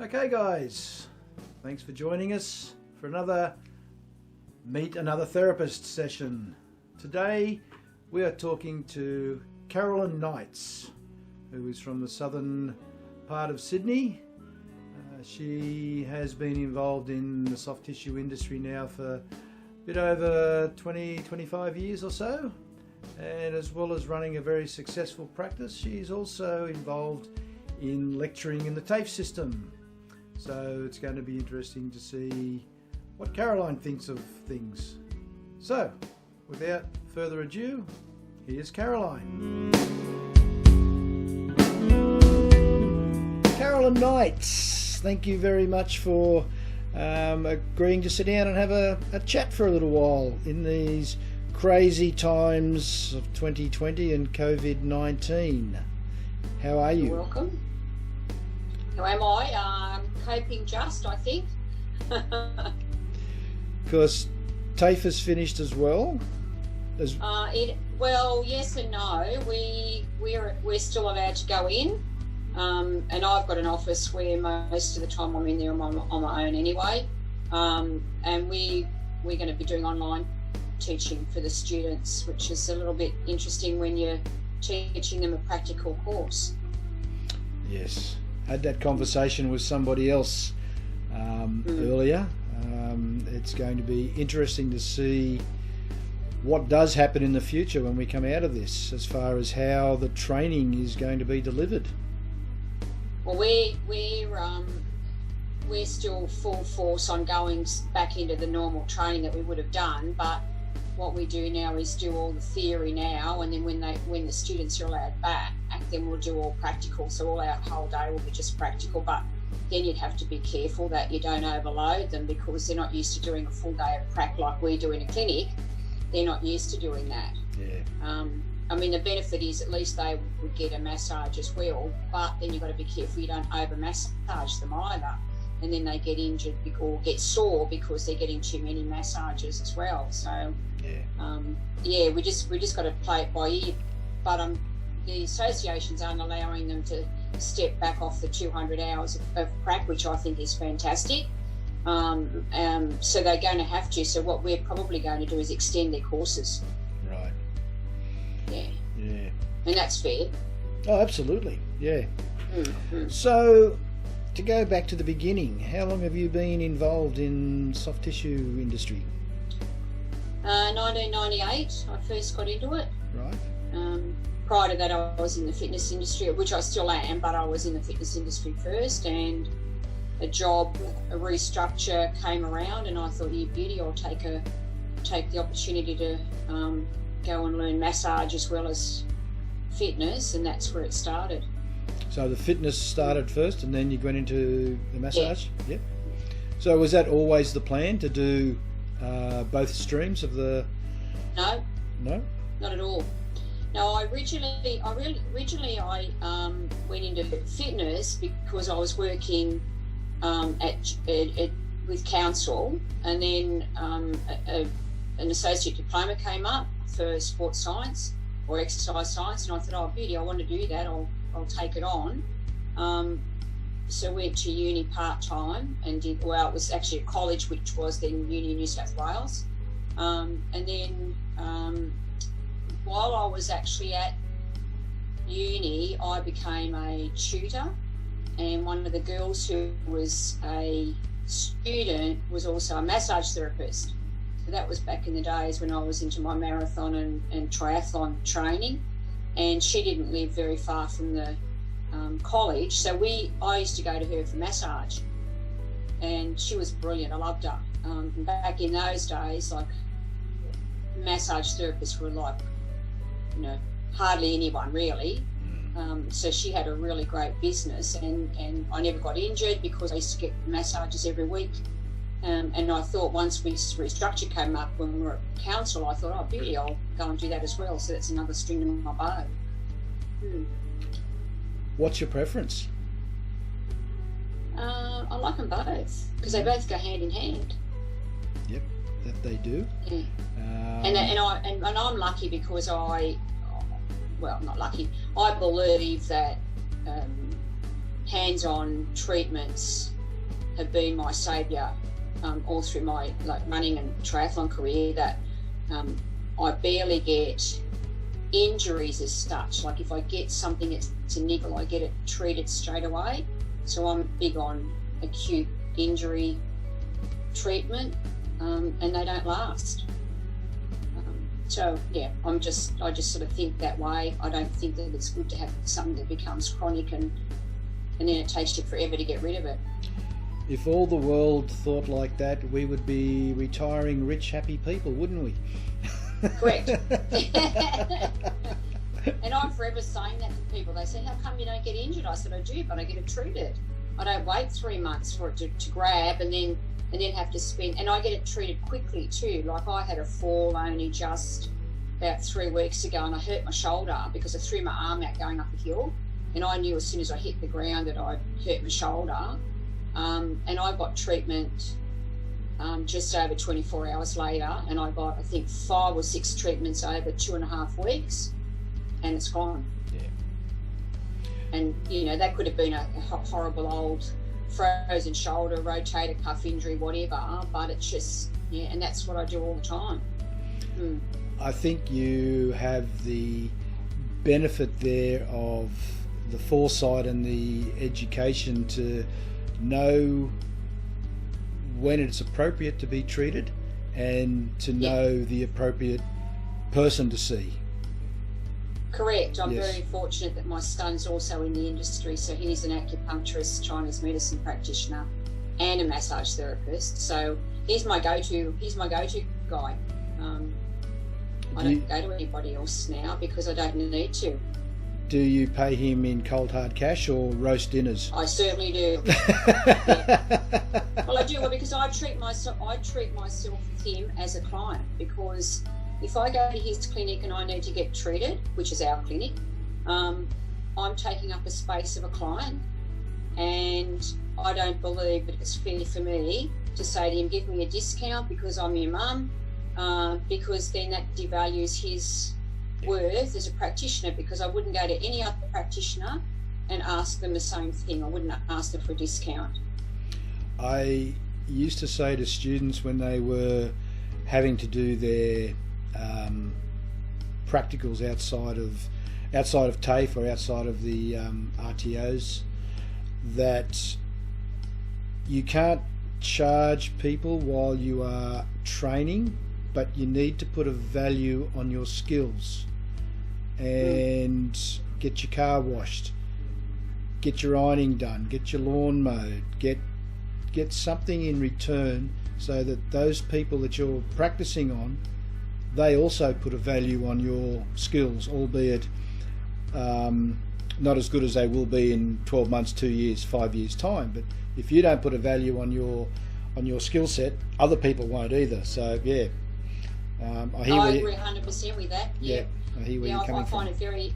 Okay guys, thanks for joining us for another Meet Another Therapist session. Today we are talking to Carolyn Knights, who is from the southern part of Sydney. She has been involved in the soft tissue industry now for a bit over 20-25 years or so, and as well as running a very successful practice, she's also involved in lecturing in the TAFE system. So it's going to be interesting to see what Caroline thinks of things. So, without further ado, here's Caroline. Carolyn Knights, thank you very much for agreeing to sit down and have a chat for a little while in these crazy times of 2020 and COVID-19. How are you? You're welcome. How am I? Coping just, I think. Because TAFE has finished as well? Well, yes and no. We're still allowed to go in, and I've got an office where most of the time I'm in there on my own anyway. And we're going to be doing online teaching for the students, which is a little bit interesting when you're teaching them a practical course. Yes. Had that conversation with somebody else earlier. It's going to be interesting to see what does happen in the future when we come out of this, as far as how the training is going to be delivered. Well, we're still full force on going back into the normal training that we would have done, but what we do now is do all the theory now, and then when the students are allowed back, then we'll do all practical. So all our whole day will be just practical, but then you'd have to be careful that you don't overload them, because they're not used to doing a full day of prac like we do in a clinic. They're not used to doing that. Yeah. I mean, the benefit is at least they would get a massage as well, but then you've got to be careful you don't over massage them either, and then they get injured or get sore because they're getting too many massages as well. So we just got to play it by ear, but the associations aren't allowing them to step back off the 200 hours of prac, which I think is fantastic. So they're going to have to. So what we're probably going to do is extend their courses. Right. Yeah. Yeah. And that's fair. Oh, absolutely. Yeah. Mm-hmm. So, to go back to the beginning, how long have you been involved in soft tissue industry? 1998, I first got into it. Right. Prior to that, I was in the fitness industry, which I still am, but I was in the fitness industry first, and a restructure came around, and I thought, yeah, beauty, I'll take the opportunity to go and learn massage as well as fitness, and that's where it started. So the fitness started first, and then you went into the massage? Yeah. Yep. So was that always the plan, to do both streams of the... No. No? Not at all. No, I originally went into fitness because I was working with council, and then an associate diploma came up for sports science or exercise science, and I thought, oh, beauty, I want to do that. I'll take it on. So went to uni part-time and it was actually a college, which was then Uni in New South Wales. And then while I was actually at uni, I became a tutor, and one of the girls who was a student was also a massage therapist. So that was back in the days when I was into my marathon and triathlon training, and she didn't live very far from the college, so I used to go to her for massage, and she was brilliant. I loved her. Back in those days, like, massage therapists were like, hardly anyone really. So she had a really great business, and I never got injured because I used to get massages every week. And I thought once this restructure came up when we were at council, I thought, oh, beauty, I'll go and do that as well. So that's another string to my bow. What's your preference? I like them both because they both go hand in hand. Yep, that they do. Yeah. And I'm lucky because not lucky. I believe that hands-on treatments have been my saviour all through my running and triathlon career, that I barely get injuries as such. Like if I get something, it's a niggle, I get it treated straight away. So I'm big on acute injury treatment, and they don't last. So yeah, I just sort of think that way. I don't think that it's good to have something that becomes chronic and then it takes you forever to get rid of it. If all the world thought like that, we would be retiring rich, happy people, wouldn't we? Correct. And I'm forever saying that to people. They say, how come you don't get injured? I said, I do, but I get it treated. I don't wait 3 months for it to grab and then have to spend, and I get it treated quickly too. Like I had a fall only just about 3 weeks ago, and I hurt my shoulder because I threw my arm out going up a hill, and I knew as soon as I hit the ground that I'd hurt my shoulder. And I got treatment just over 24 hours later, and I got, I think, 5 or 6 treatments over 2.5 weeks, and it's gone. Yeah. And, you know, that could have been a horrible old frozen shoulder, rotator cuff injury, whatever, but it's just, yeah, and that's what I do all the time. I think you have the benefit there of the foresight and the education to know when it's appropriate to be treated and to know the appropriate person to see. Correct. I'm Yes. very fortunate that my son's also in the industry, so he's an acupuncturist, Chinese medicine practitioner, and a massage therapist. So he's my go-to guy. I don't go to anybody else now because I don't need to. Do you pay him in cold hard cash or roast dinners? I certainly do. Yeah. Well, I do, because I treat myself with him as a client, because if I go to his clinic and I need to get treated, which is our clinic, I'm taking up a space of a client, and I don't believe that it's fair for me to say to him, give me a discount because I'm your mum, because then that devalues his worth as a practitioner, because I wouldn't go to any other practitioner and ask them the same thing. I wouldn't ask them for a discount. I used to say to students when they were having to do their practicals outside of TAFE or outside of the RTOs, that you can't charge people while you are training, but you need to put a value on your skills and get your car washed, get your ironing done, get your lawn mowed, get something in return, so that those people that you're practicing on, they also put a value on your skills, albeit not as good as they will be in 12 months, 2 years, 5 years time. But if you don't put a value on your skill set, other people won't either. So yeah, I agree 100% with that. Yeah, I hear where you're coming from. I find it very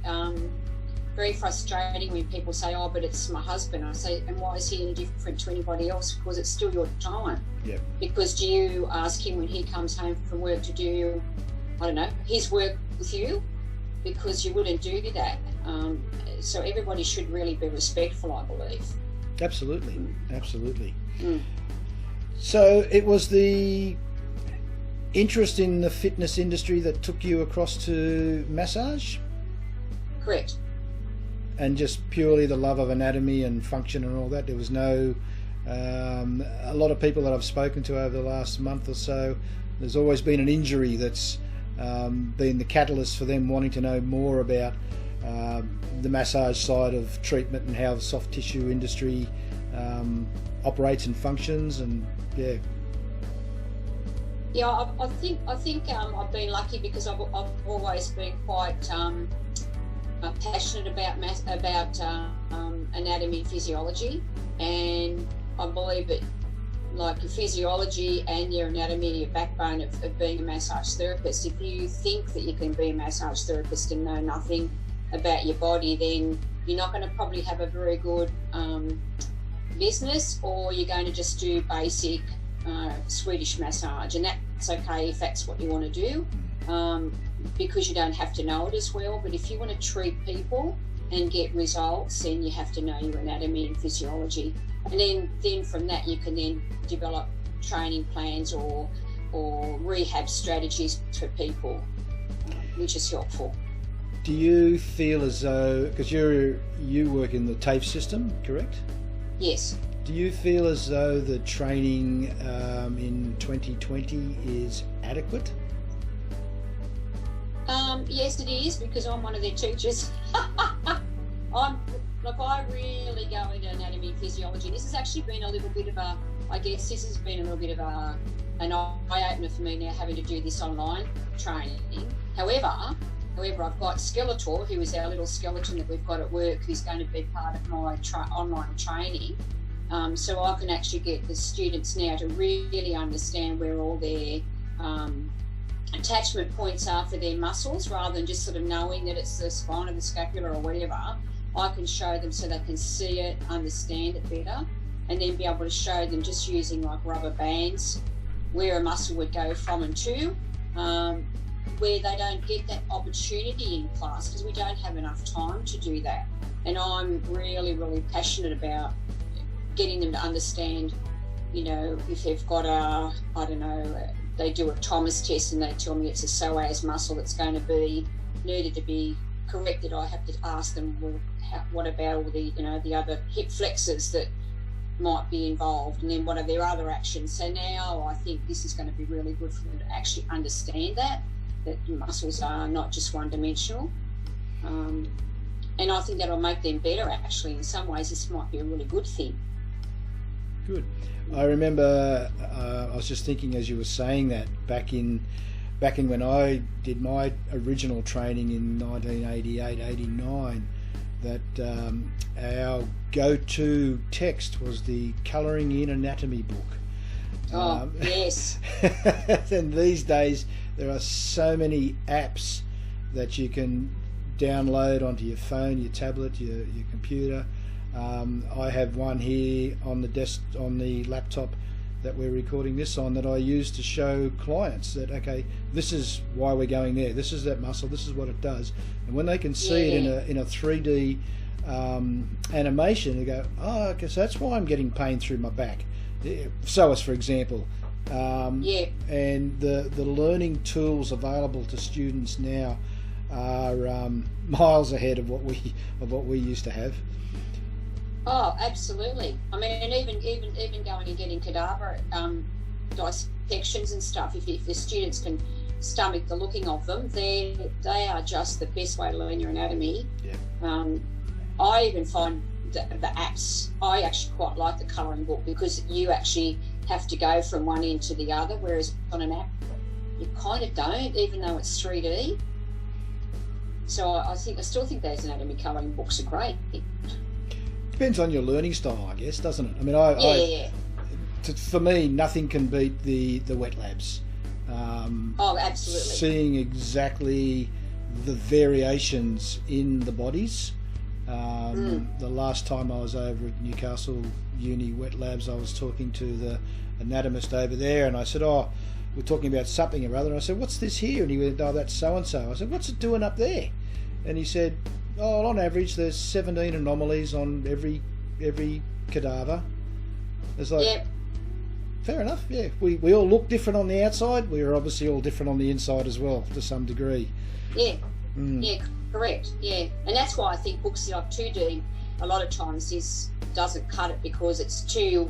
very frustrating when people say, oh, but it's my husband. I say, and why is he any different to anybody else? Because it's still your time. Yeah. Because do you ask him when he comes home from work to do, I don't know, his work with you? Because you wouldn't do that. So everybody should really be respectful, I believe. Absolutely, absolutely. So it was the interest in the fitness industry that took you across to massage? Correct. And just purely the love of anatomy and function and all that. There was no, a lot of people that I've spoken to over the last month or so, there's always been an injury that's been the catalyst for them wanting to know more about the massage side of treatment and how the soft tissue industry operates and functions. And yeah. Yeah, I think I've been lucky because I've always been quite passionate about anatomy and physiology, and I believe that, like, your physiology and your anatomy are your backbone of being a massage therapist. If you think that you can be a massage therapist and know nothing about your body, then you're not going to probably have a very good business, or you're going to just do basic Swedish massage, and that's okay if that's what you want to do, because you don't have to know it as well. But if you want to treat people and get results, then you have to know your anatomy and physiology. And then from that you can then develop training plans or rehab strategies for people, which is helpful. Do you feel as though, because you work in the TAFE system, correct? Yes. Do you feel as though the training in 2020 is adequate? Yes, it is, because I'm one of their teachers. I really go into anatomy and physiology. This has actually been a little bit of an eye-opener for me now, having to do this online training. However, I've got Skeletor, who is our little skeleton that we've got at work, who's going to be part of my online training. So I can actually get the students now to really understand where all their attachment points are for their muscles, rather than just sort of knowing that it's the spine or the scapula or whatever. I can show them so they can see it, understand it better, and then be able to show them just using like rubber bands where a muscle would go from and to, where they don't get that opportunity in class because we don't have enough time to do that. And I'm really, really passionate about getting them to understand, if they've got they do a Thomas test and they tell me it's a psoas muscle that's going to be needed to be corrected, I have to ask them, well, what about all the, the other hip flexors that might be involved, and then what are their other actions? So now I think this is going to be really good for them to actually understand that muscles are not just one-dimensional. And I think that'll make them better, actually. In some ways, this might be a really good thing. Good. I remember I was just thinking as you were saying that back in when I did my original training in 1988-89, that our go-to text was the Colouring in Anatomy book. Yes. And these days there are so many apps that you can download onto your phone, your tablet, your computer. I have one here on the laptop that we're recording this on, that I use to show clients that, okay, this is why we're going there, this is that muscle, this is what it does. And when they can see it in a 3D animation, they go, oh, okay, so that's why I'm getting pain through my back. Psoas, for example. And the learning tools available to students now are miles ahead of what we used to have. Oh, absolutely. I mean, and even going and getting cadaver dissections and stuff, if the students can stomach the looking of them, they are just the best way to learn your anatomy. Yeah. I even find the apps, I actually quite like the colouring book, because you actually have to go from one end to the other, whereas on an app you kind of don't, even though it's 3D. So I still think those anatomy colouring books are great. Depends on your learning style, I guess, doesn't it? I mean, for me, nothing can beat the wet labs. Absolutely. Seeing exactly the variations in the bodies. The last time I was over at Newcastle Uni Wet Labs, I was talking to the anatomist over there, and I said, we're talking about something or other. And I said, what's this here? And he went, that's so-and-so. I said, what's it doing up there? And he said, on average, there's 17 anomalies on every cadaver. It's like, fair enough, yeah. We all look different on the outside. We're obviously all different on the inside as well, to some degree. Yeah, yeah, correct, yeah. And that's why I think books like 2D, a lot of times this doesn't cut it, because it's too,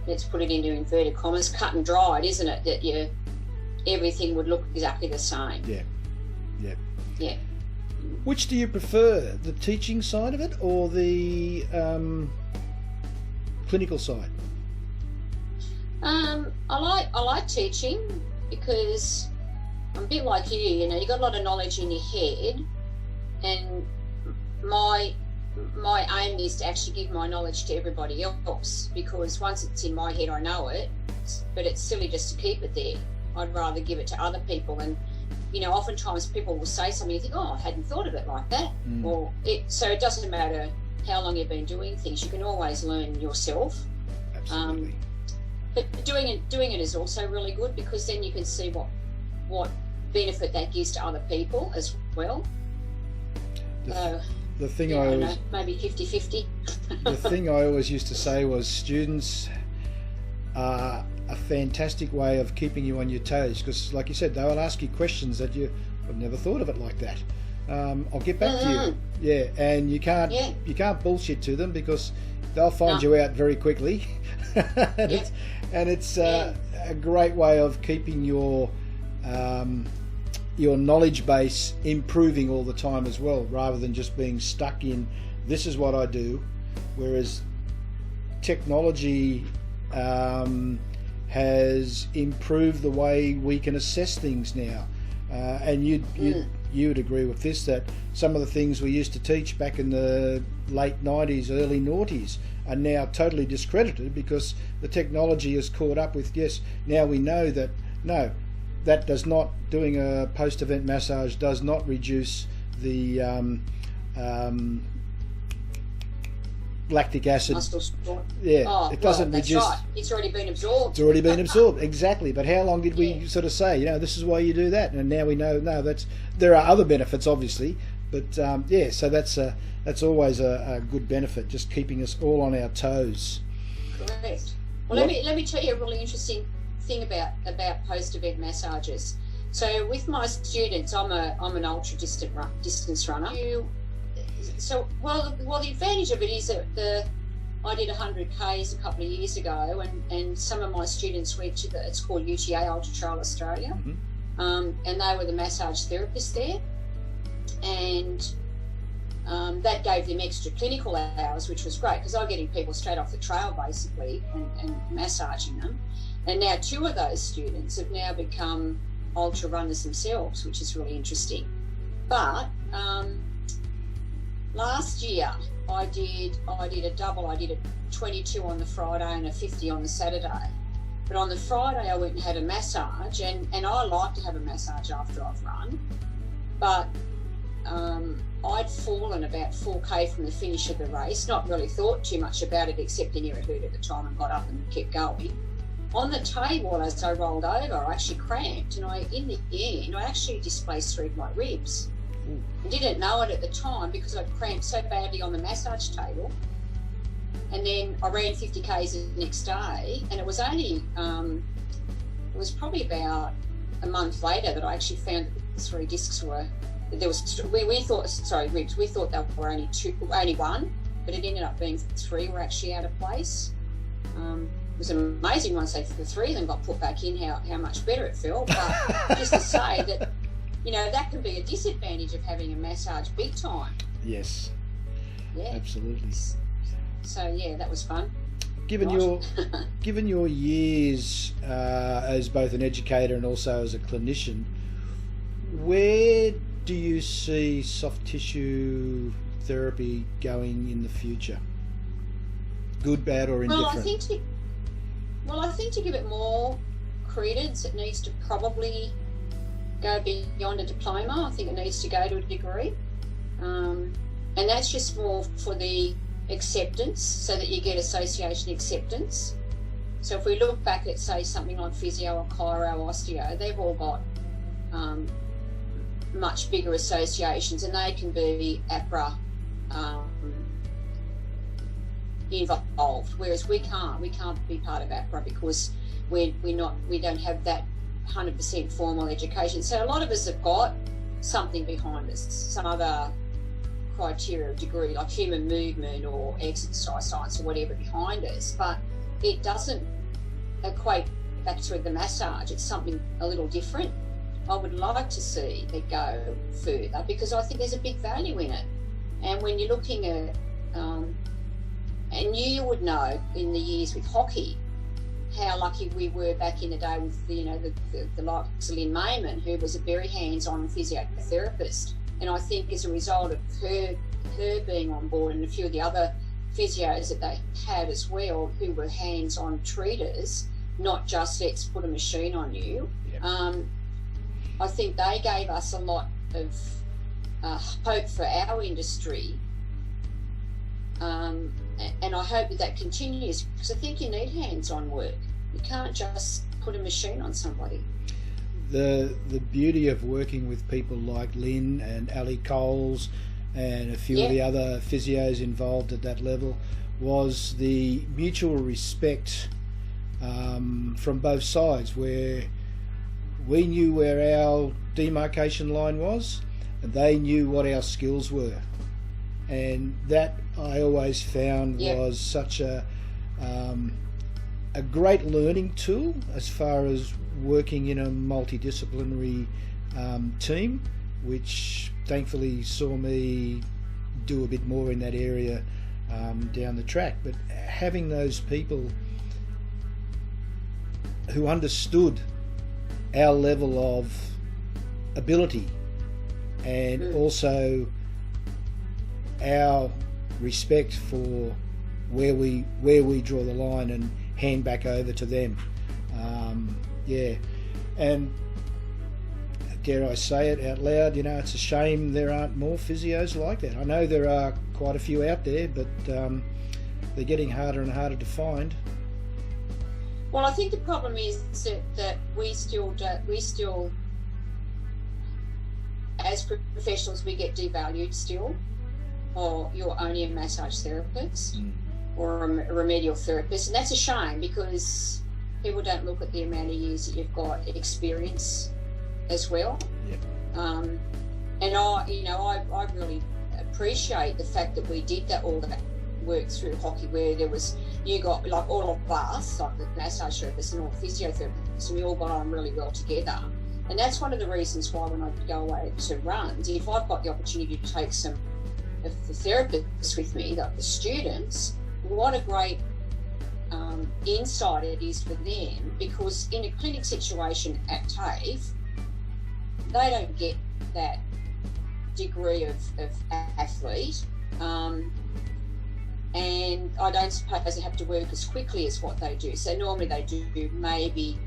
let's put it into inverted commas, cut and dried, isn't it? That everything would look exactly the same. Yeah. Which do you prefer, the teaching side of it or the clinical side? I like teaching, because I'm a bit like you. You got a lot of knowledge in your head, and my aim is to actually give my knowledge to everybody else, because once it's in my head, I know it, but it's silly just to keep it there. I'd rather give it to other people. And oftentimes people will say something, you think, I hadn't thought of it like that. So it doesn't matter how long you've been doing things, you can always learn yourself. Absolutely. But doing it is also really good, because then you can see what benefit that gives to other people as well. the thing yeah, I always, maybe 50-50. the thing I always used to say was students are a fantastic way of keeping you on your toes, because like you said, they will ask you questions that I've never thought of it like that. I'll get back to you. Yeah, and you can't bullshit to them, because they'll find you out very quickly. and it's a great way of keeping your knowledge base improving all the time as well, rather than just being stuck in this is what I do. Whereas technology has improved the way we can assess things now, and you would agree with this, that some of the things we used to teach back in the late 90s, early noughties are now totally discredited, because the technology has caught up with, yes, now we know that, no, that does not, doing a post-event massage does not reduce the lactic acid. Yeah, it doesn't reduce. Right. It's already been absorbed. It's already been absorbed, exactly. But how long did we sort of say, this is why you do that, and now we know, no, there are other benefits, obviously, but so that's always a good benefit, just keeping us all on our toes. Correct. Well, let me tell you a really interesting thing about post-event massages. So with my students, I'm an ultra distance runner. The advantage of it is that I did 100 Ks a couple of years ago, and some of my students went to it's called UTA Ultra Trail Australia, and they were the massage therapists there, and that gave them extra clinical hours, which was great, because I was getting people straight off the trail basically and massaging them. And now 2 of those students have now become ultra runners themselves, which is really interesting. But last year I did a double. I did a 22 on the Friday and a 50 on the Saturday. But on the Friday I went and had a massage, and I like to have a massage after I've run. But I'd fallen about 4K from the finish of the race, not really thought too much about it, except in it hurt at the time, and got up and kept going. On the table, as I rolled over, I actually cramped, and in the end, I actually displaced 3 of my ribs. I didn't know it at the time, because I cramped so badly on the massage table. And then I ran 50 Ks the next day, and it was only, it was probably about a month later that I actually found that the 3 discs were, we thought, ribs, we thought they were only 1, but it ended up being 3 were actually out of place. It was amazing once the 3 of them got put back in, how much better it felt. But just to say that, that can be a disadvantage of having a massage big time. Yes. Yeah. Absolutely. So yeah, that was fun. Given your years as both an educator and also as a clinician, where do you see soft tissue therapy going in the future? Good, bad, or indifferent? I think to give it more credence, it needs to probably go beyond a diploma. I think it needs to go to a degree. And that's just more for the acceptance, so that you get association acceptance. So if we look back at, say, something like physio or chiro, osteo, they've all got much bigger associations, and they can be APRA involved, whereas we can't be part of APRA, because we don't have that 100% formal education. So a lot of us have got something behind us, some other criteria of degree, like human movement or exercise science or whatever behind us, but it doesn't equate back to the massage. It's something a little different. I would like to see it go further, because I think there's a big value in it. And when you're looking at and you would know in the years with hockey how lucky we were back in the day with the likes of Lynn Mayman, who was a very hands-on physiotherapist. And I think as a result of her being on board, and a few of the other physios that they had as well, who were hands-on treaters, not just let's put a machine on you. Yeah. I think they gave us a lot of hope for our industry. And I hope that continues, because I think you need hands-on work. You can't just put a machine on somebody. The beauty of working with people like Lynn and Ali Coles and a few of the other physios involved at that level, was the mutual respect from both sides, where we knew where our demarcation line was and they knew what our skills were. And that I always found was such a great learning tool as far as working in a multidisciplinary team, which thankfully saw me do a bit more in that area down the track. But having those people who understood our level of ability and also our respect for where we draw the line and hand back over to them. And dare I say it out loud, it's a shame there aren't more physios like that. I know there are quite a few out there, but they're getting harder and harder to find. Well, I think the problem is that we still, as professionals, we get devalued still. Or you're only a massage therapist or a remedial therapist, and that's a shame, because people don't look at the amount of years that you've got experience as well. And I really appreciate the fact that we did all that work through hockey, where you got, like, all of us, like the massage therapists and all the physiotherapists, and we all got on really well together. And that's one of the reasons why when I go away to runs, if I've got the opportunity to take some of the therapists with me, like the students, what a great insight it is for them, because in a clinic situation at TAFE, they don't get that degree of athlete, and I don't suppose they have to work as quickly as what they do. So normally they do maybe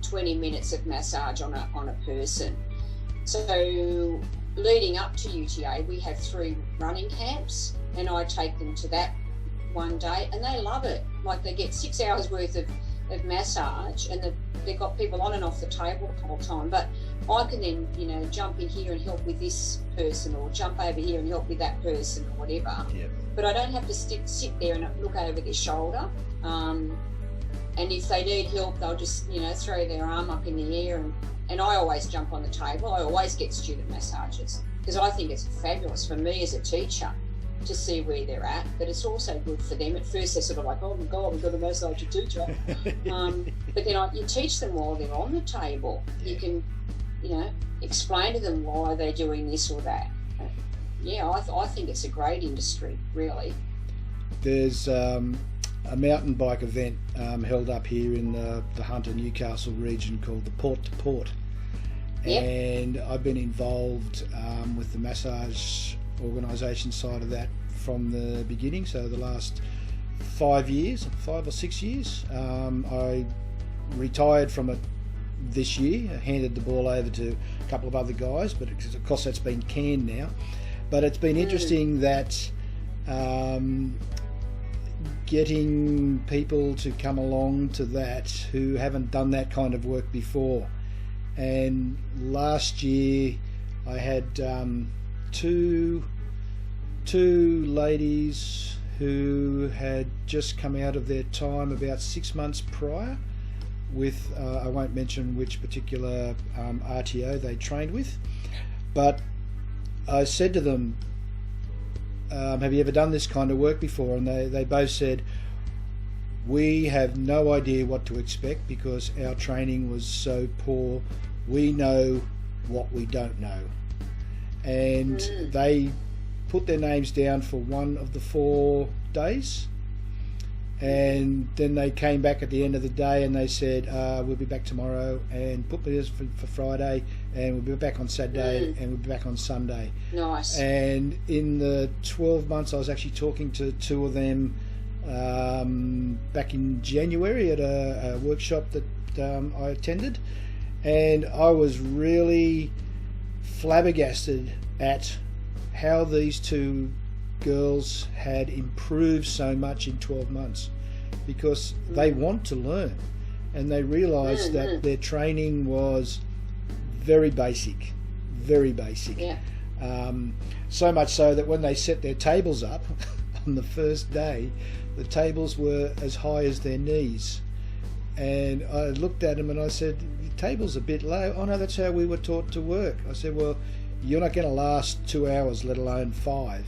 20 minutes of massage on a person. So leading up to UTA, we have 3 running camps, and I take them to that one day, and they love it. Like, they get 6 hours worth of massage, and they've got people on and off the table the whole time. But I can then, jump in here and help with this person, or jump over here and help with that person, or whatever. Yep. But I don't have to sit there and look over their shoulder. And if they need help, they'll just, throw their arm up in the air, and I always jump on the table. I always get student massages, because I think it's fabulous for me as a teacher to see where they're at, but it's also good for them. At first they're sort of like, oh my God, we've got a massage teacher. But then you teach them while they're on the table. You can, explain to them why they're doing this or that. I think it's a great industry, really. There's a mountain bike event held up here in the Hunter Newcastle region called the Port to Port. Yep. And I've been involved with the massage organisation side of that from the beginning, so the last 5 or 6 years. I retired from it this year. I handed the ball over to a couple of other guys, but of course that's been canned now. But it's been interesting that getting people to come along to that who haven't done that kind of work before. And last year I had two ladies who had just come out of their time about 6 months prior with, I won't mention which particular RTO they trained with, but I said to them, have you ever done this kind of work before? And they both said, we have no idea what to expect because our training was so poor. We know what we don't know. And they put their names down for one of the 4 days, and then they came back at the end of the day and they said, we'll be back tomorrow, and put me for Friday, and we'll be back on Saturday, and we'll be back on Sunday. Nice. And in the 12 months I was actually talking to 2 of them back in January at a workshop that I attended, and I was really flabbergasted at how these 2 girls had improved so much in 12 months, because they want to learn, and they realised that their training was very basic. Yeah. So much so that when they set their tables up on the first day, the tables were as high as their knees. And I looked at them and I said, "Your table's a bit low." "Oh no, that's how we were taught to work." I said, "Well, you're not going to last 2 hours, let alone 5.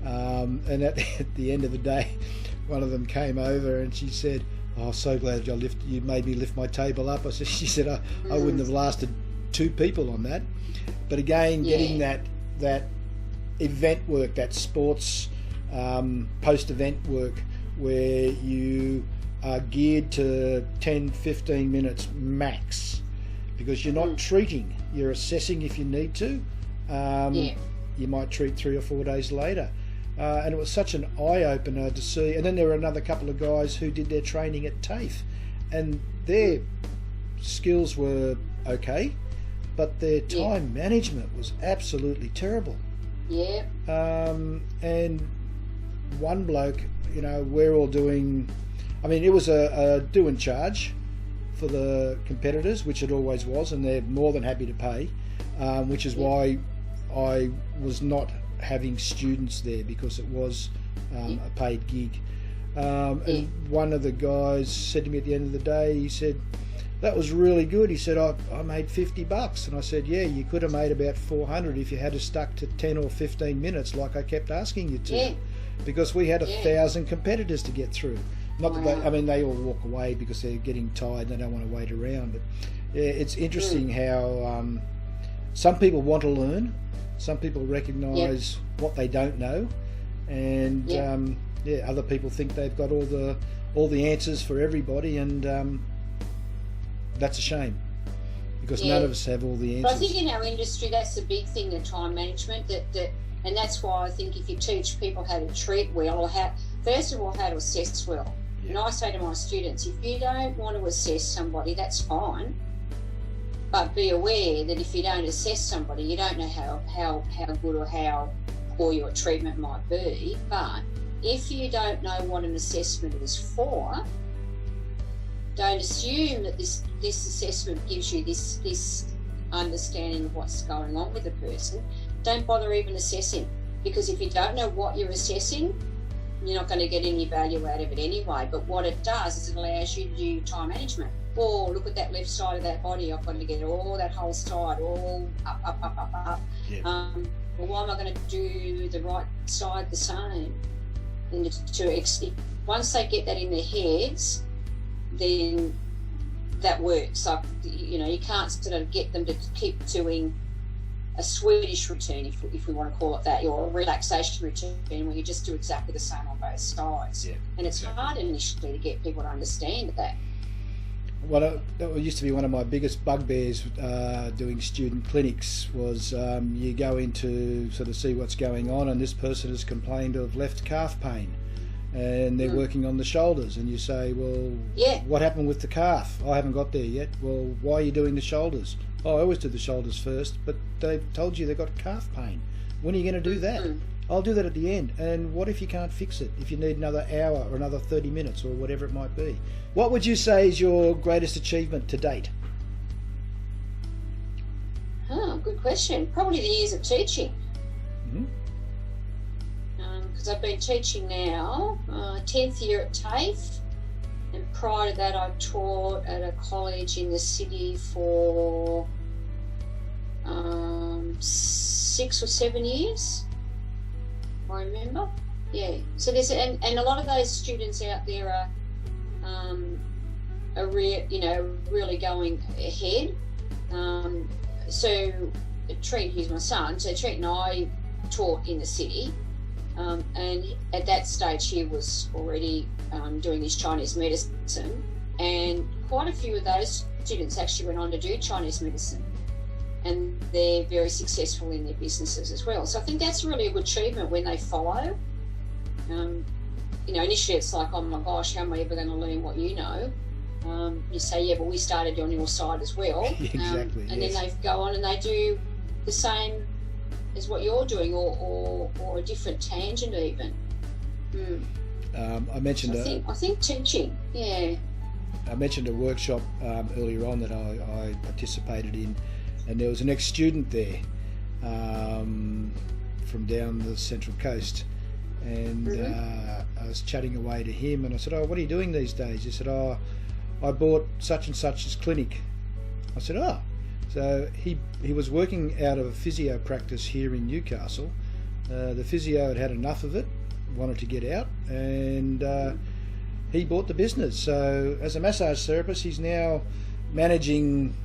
And at the end of the day, one of them came over and she said, "Oh, so glad you made me lift my table up." She said, I wouldn't have lasted 2 people on that. But again, getting that event work, that sports post-event work, where you are geared to 10-15 minutes max, because you're not treating, you're assessing if you need to. You might treat 3 or 4 days later. And it was such an eye-opener to see. And then there were another couple of guys who did their training at TAFE, and their skills were okay, but their time management was absolutely terrible. And one bloke, we're all doing, it was a do and charge for the competitors, which it always was, and they're more than happy to pay, which is why I was not having students there, because it was a paid gig. And one of the guys said to me at the end of the day, he said, "That was really good." He said, I made $50. And I said, "Yeah, you could have made about 400 if you had to stuck to 10 or 15 minutes like I kept asking you to, because we had 1,000 competitors to get through." Not that they all walk away because they're getting tired and they don't want to wait around. But it's interesting how some people want to learn, some people recognise what they don't know, and other people think they've got all the answers for everybody, and that's a shame, because none of us have all the answers. But I think in our industry, that's the big thing, the time management. And that's why I think if you teach people how to treat well, or first of all, how to assess well. And I say to my students, if you don't want to assess somebody, that's fine. But be aware that if you don't assess somebody, you don't know how good or how poor your treatment might be. But if you don't know what an assessment is for, don't assume that this assessment gives you this understanding of what's going on with the person. Don't bother even assessing, because if you don't know what you're assessing, you're not going to get any value out of it anyway. But what it does is it allows you to do time management. Oh, look at that left side of that body. I've got to get all that whole side all up. Well, why am I going to do the right side the same? And once they get that in their heads, then that works. Like, you can't sort of get them to keep doing a Swedish routine, if we want to call it that, or a relaxation routine where you just do exactly the same on both sides. And it's hard initially to get people to understand that. Well, that used to be one of my biggest bugbears doing student clinics was you go in to sort of see what's going on, and this person has complained of left calf pain, and they're working on the shoulders, and you say, well, what happened with the calf? I haven't got there yet. Well, why are you doing the shoulders? Oh, I always do the shoulders first, but they've told you they've got calf pain. When are you going to do that? I'll do that at the end. And what if you can't fix it? If you need another hour or another 30 minutes or whatever it might be. What would you say is your greatest achievement to date? Good question. Probably the years of teaching. Because I've been teaching now, 10th year at TAFE, and prior to that I taught at a college in the city for 6 or 7 years, I remember. So there's and a lot of those students out there are really going ahead. So Trent, who's my son, so Trent and I taught in the city, and at that stage he was already doing his Chinese medicine, and quite a few of those students actually went on to do Chinese medicine, and they're very successful in their businesses as well. So I think that's really a good achievement when they follow. Initially it's like, oh my gosh, how am I ever going to learn what you know? You say, but we started on your side as well. Exactly. And then they go on and they do the same as what you're doing, or a different tangent even. I mentioned I think teaching, I mentioned a workshop earlier on that I participated in, and there was an ex-student there, from down the Central Coast. And I was chatting away to him, and I said, "Oh, what are you doing these days?" He said, "Oh, I bought such and such's clinic." I said, "Oh." So he was working out of a physio practice here in Newcastle. The physio had enough of it, wanted to get out, and he bought the business. So as a massage therapist, he's now managing,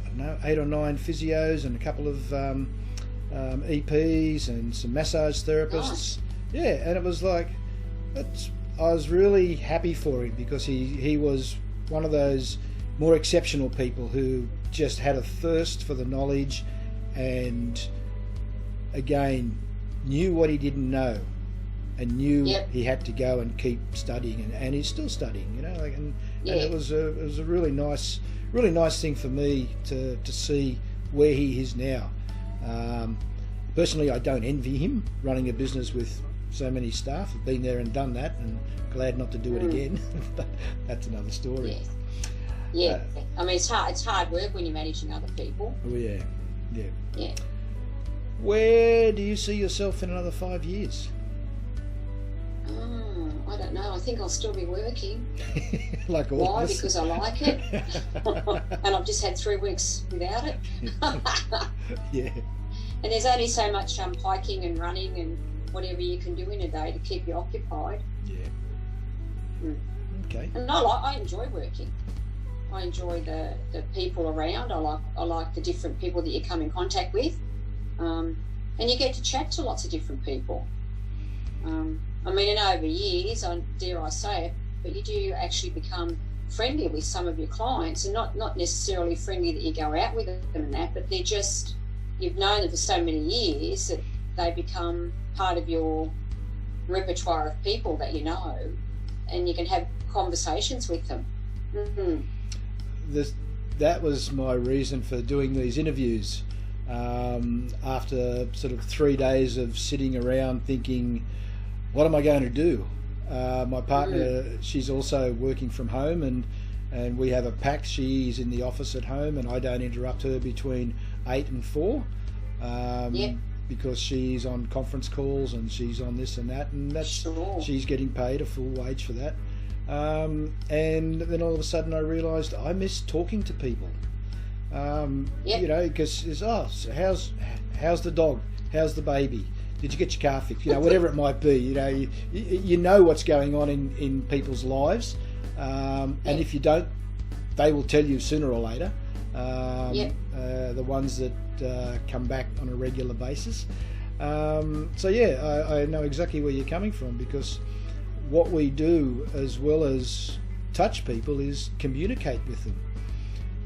I don't know, 8 or 9 physios and a couple of EPs and some massage therapists. Yeah, and it was like, I was really happy for him, because he was one of those more exceptional people who just had a thirst for the knowledge, and again knew what he didn't know, and knew he had to go and keep studying, and he's still studying, you know. Like, and it was a really nice thing for me to see where he is now. Personally, I don't envy him running a business with so many staff. I've been there and done that, and glad not to do it again. But that's another story. Yeah, I mean, it's hard work when you're managing other people. Oh yeah. Where do you see yourself in another 5 years? I don't know. I think I'll still be working. Like all Why? of us. Because I like it. And I've just had 3 weeks without it. Yeah. And there's only so much hiking and running and whatever you can do in a day to keep you occupied. Yeah. Okay. And I enjoy working. I enjoy the people around. I like the different people that you come in contact with. And you get to chat to lots of different people. I mean, and over years, dare I say it, but you do actually become friendly with some of your clients, and not necessarily friendly that you go out with them and that, but they're just, you've known them for so many years that they become part of your repertoire of people that you know, and you can have conversations with them. That was my reason for doing these interviews. After sort of 3 days of sitting around thinking, what am I going to do? My partner, she's also working from home, and we have a pact. She's in the office at home, and I don't interrupt her between 8 and 4 because she's on conference calls and she's on this and that, and that's she's getting paid a full wage for that. And then all of a sudden I realised I miss talking to people. You know, because it's, how's the dog? How's the baby? Did you get your car fixed? You know, whatever it might be. You know, you know what's going on in people's lives, and if you don't, they will tell you sooner or later. The ones that come back on a regular basis. So yeah, I know exactly where you're coming from, because what we do, as well as touch people, is communicate with them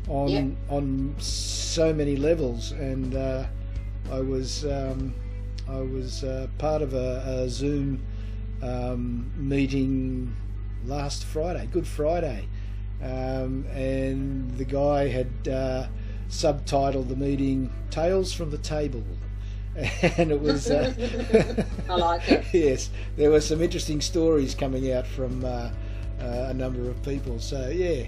on so many levels. And I was part of a Zoom meeting last Friday, Good Friday, and the guy had subtitled the meeting "Tales from the Table." And it was I like it. Yes, there were some interesting stories coming out from a number of people. So yeah.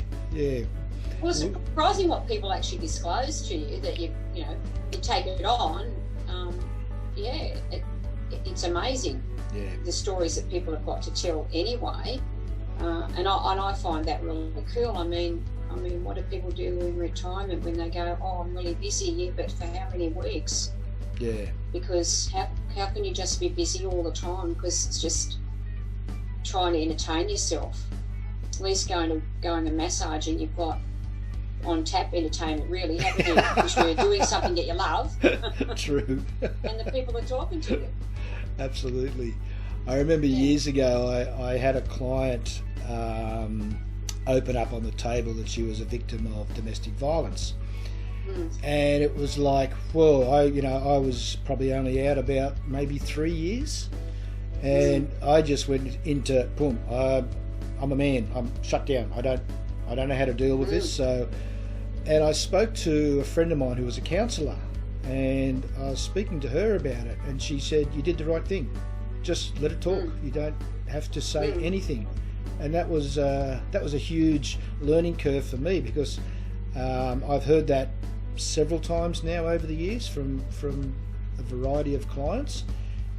Well, it's surprising what people actually disclose to you, that you take it on. It's amazing. Yeah. The stories that people have got to tell anyway, and I find that really cool. I mean, what do people do in retirement when they go, "Oh, I'm really busy," yeah, but for how many weeks? Yeah. Because how can you just be busy all the time? Because it's just trying to entertain yourself. At least going and massaging, you've got on tap entertainment, really, haven't you? Because you're doing something that you love. True. And the people are talking to you. Absolutely. I remember years ago I had a client open up on the table that she was a victim of domestic violence. And it was like, well, I was probably only out about maybe 3 years, and I just went into boom. I'm a man. I'm shut down. I don't know how to deal with this. So, and I spoke to a friend of mine who was a counsellor, and I was speaking to her about it, and she said, "You did the right thing. Just let it talk. You don't have to say anything." And that was a huge learning curve for me, because I've heard that several times now over the years from a variety of clients,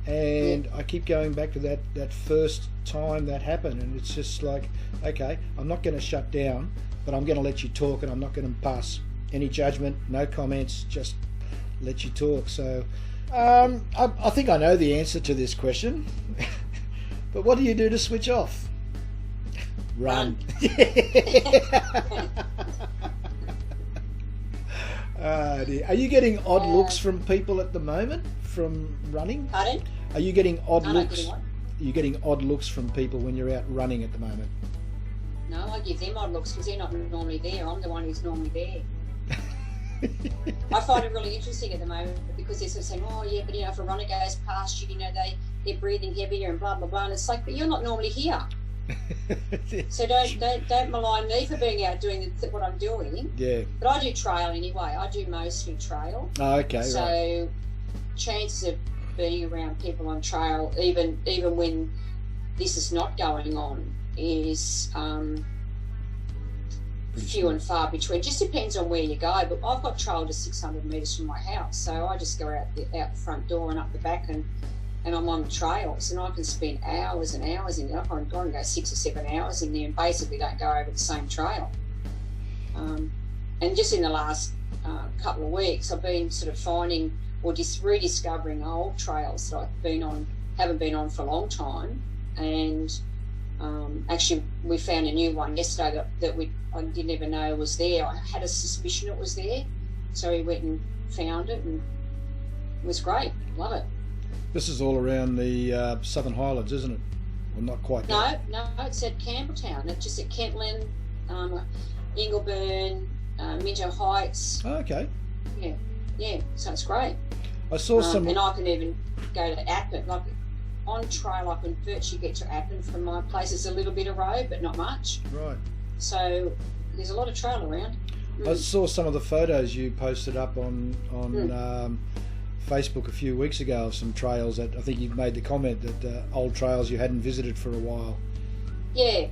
and I keep going back to that first time that happened, and it's just like, okay, I'm not going to shut down, but I'm going to let you talk, and I'm not going to pass any judgment, no comments, just let you talk. So I think I know the answer to this question. But what do you do to switch off? Run. Dear. Are you getting odd looks from people at the moment from running? Pardon? Are you getting odd looks? Getting what? Are you getting odd looks from people when you're out running at the moment? No, I give them odd looks because they're not normally there. I'm the one who's normally there. I find it really interesting at the moment because they're sort of saying, oh yeah, but if a runner goes past you, they're breathing heavier and blah blah blah, and it's like, but you're not normally here. So don't malign me for being out doing what I'm doing. Yeah. But I do trail anyway. I do mostly trail. Oh, okay. So right. Chances of being around people on trail, even when this is not going on, is few and far between. Just depends on where you go. But I've got trail to 600 metres from my house, so I just go out the front door and up the back, and I'm on the trails, and I can spend hours and hours in there. I can go 6 or 7 hours in there and basically don't go over the same trail. And just in the last couple of weeks, I've been sort of finding or just rediscovering old trails that haven't been on for a long time. And actually, we found a new one yesterday that I didn't even know was there. I had a suspicion it was there, so we went and found it, and it was great. Love it. This is all around the Southern Highlands, isn't it? Well, not quite. No, it's at Campbelltown. It's just at Kentland, Ingleburn, Minto Heights. Oh, okay. Yeah. So it's great. I saw some, and I can even go to Appin. Like on trail, I can virtually get to Appin from my place. It's a little bit of road, but not much. Right. So there's a lot of trail around. I saw some of the photos you posted up on Facebook a few weeks ago of some trails that I think you made the comment that old trails you hadn't visited for a while. Yeah.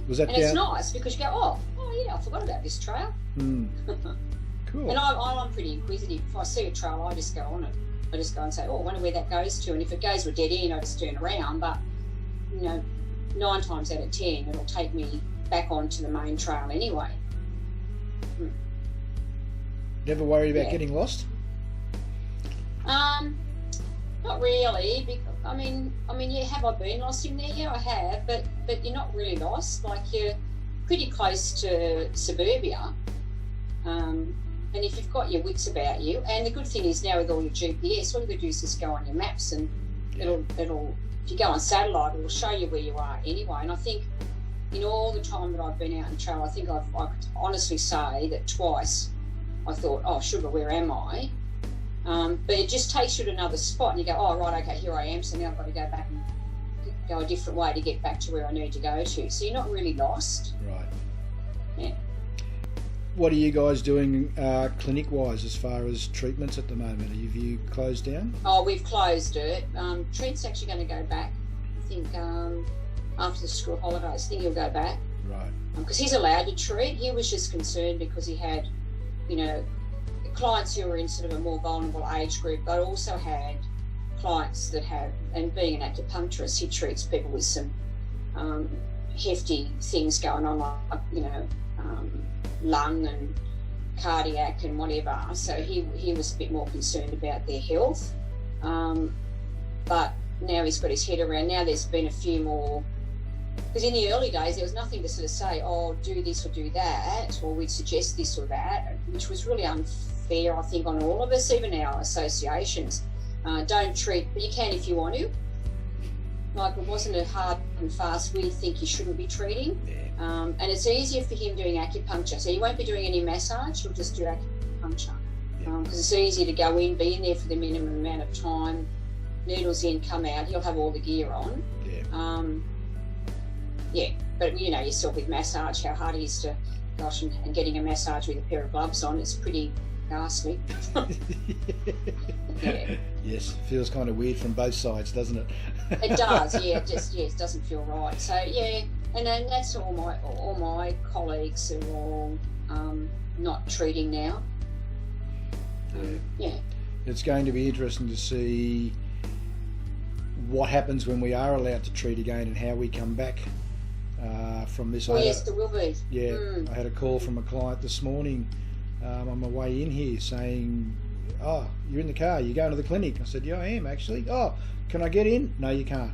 Was that? And it's nice because you go, oh yeah, I forgot about this trail. Cool. And I'm pretty inquisitive. If I see a trail, I just go on it. I just go and say, I wonder where that goes to. And if it goes to a dead end, I just turn around. But 9 times out of 10, it'll take me back onto the main trail anyway. Never worried about getting lost? Not really. Because, I mean, yeah, have I been lost in there? Yeah, I have. But you're not really lost. Like, you're pretty close to suburbia. And if you've got your wits about you, and the good thing is now with all your GPS, all you got to do is just go on your maps, and it'll if you go on satellite, it'll show you where you are anyway. And I think in all the time that I've been out in trail, I think I could honestly say that twice I thought, oh sugar, where am I? But it just takes you to another spot, and you go, oh right, okay, here I am. So now I've got to go back and go a different way to get back to where I need to go to. So you're not really lost. Right. Yeah. What are you guys doing clinic-wise as far as treatments at the moment? Have you closed down? Oh, we've closed it. Trent's actually going to go back, I think, after the school holidays. I think he'll go back. Right. Because he's allowed to treat. He was just concerned because he had, clients who were in sort of a more vulnerable age group, but also had clients that have, and being an acupuncturist, he treats people with some hefty things going on, like, lung and cardiac and whatever. So he was a bit more concerned about their health. But now he's got his head around. Now there's been a few more, because in the early days there was nothing to sort of say, oh, do this or do that, or we'd suggest this or that, which was really unfair, I think, on all of us, even our associations. Don't treat, but you can if you want to. Like, it wasn't a hard and fast, we think you shouldn't be treating. And it's easier for him doing acupuncture. So he won't be doing any massage, he'll just do acupuncture. Because it's easier to go in, be in there for the minimum amount of time, needles in, come out, he'll have all the gear on. But yourself with massage, how hard it is to, and getting a massage with a pair of gloves on, it's pretty ghastly. Yes, feels kind of weird from both sides, doesn't it? It does, it doesn't feel right. So and then that's all my colleagues are all not treating now. Yeah. It's going to be interesting to see what happens when we are allowed to treat again and how we come back from this. Well, yes, there will be. Yeah, I had a call from a client this morning on my way in here saying, "Oh, you're in the car, you're going to the clinic." I said, "Yeah, I am actually." "Oh, can I get in?" "No, you can't.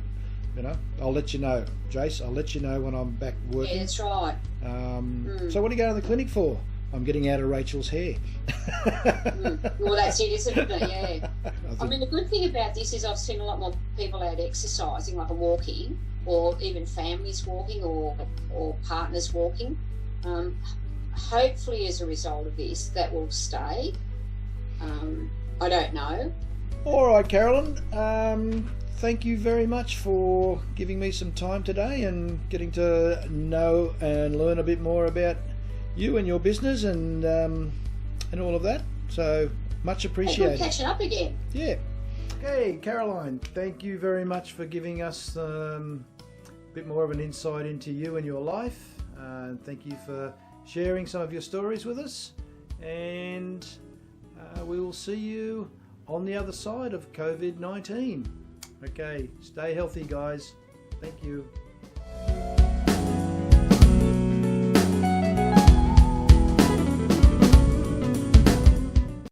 You know, I'll let you know, Jace. I'll let you know when I'm back working." Yeah, that's right. So what are you going to the clinic for? "I'm getting out of Rachel's hair." Well, that's it, isn't it? Yeah. I mean, the good thing about this is I've seen a lot more people out exercising, like walking, or even families walking, or partners walking. Hopefully, as a result of this, that will stay. I don't know. All right, Carolyn. Thank you very much for giving me some time today and getting to know and learn a bit more about you and your business and all of that. So much appreciated. We're catching up again. Yeah. Okay, Caroline, thank you very much for giving us a bit more of an insight into you and your life. Thank you for sharing some of your stories with us. And we will see you on the other side of COVID-19. Okay, stay healthy, guys. Thank you.